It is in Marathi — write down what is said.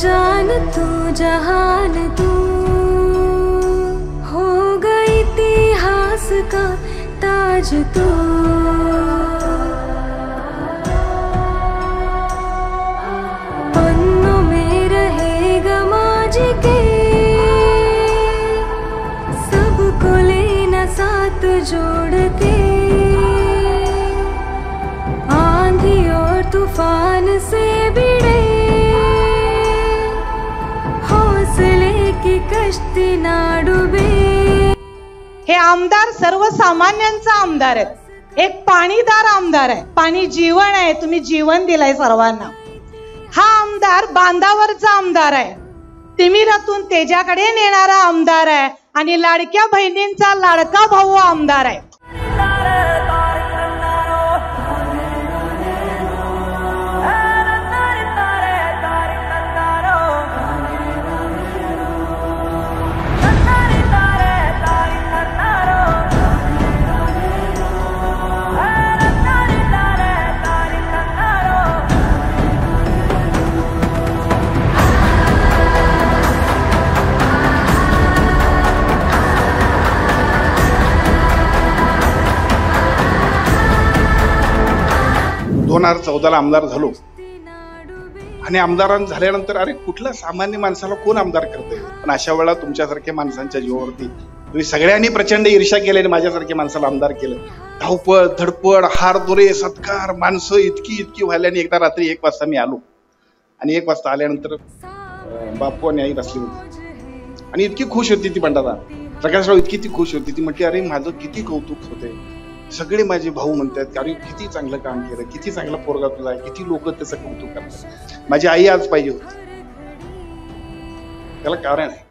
जान तू जहान तू हो गई इतिहास का ताज तू। पन्नों में रहेगा माजी के, सबको लेना साथ जोड़ के। आंधी और तूफान से भिड़े हौसले की कश्ती ना डूबे। हे आमदार सर्वसामान्यांचा आमदार आहेत, एक पाणीदार आमदार आहे। पाणी जीवन आहे, तुम्ही जीवन दिलंय सर्वांना। हा आमदार बांधावरचा आमदार आहे, तिमिरातून तेजाकडे नेणारा आमदार आहे आणि लाडक्या बहिणींचा लाडका भाऊ आमदार आहे। दोन 2014 आमदार झालो आणि आमदार झाल्यानंतर अरे कुठल्या सामान्य माणसाला कोण आमदार करते। पण अशा वेळेला तुमच्यासारख्या माणसांच्या जीवावरती तुम्ही सगळ्यांनी प्रचंड ईर्ष्या केली आणि माझ्यासारख्या माणसाला आमदार केलं। धावपळ धडपड हारदोरे सत्कार माणसं इतकी व्हायला एकदा रात्री 1 वाजता मी आलो आणि 1 वाजता आल्यानंतर बापू आणि आई बसली होती आणि इतकी खुश होती ती भंडारा प्रकाशराव, इतकी ती खुश होती। ती म्हटली अरे माझं किती कौतुक होते, सगळे माझे भाऊ म्हणतात अरे किती चांगलं काम केलं, किती चांगला पोरगा तुझा आहे, किती लोक त्याचं कौतुक करतात। माझी आई आज पाहिजे होती, त्याला कारण आहे।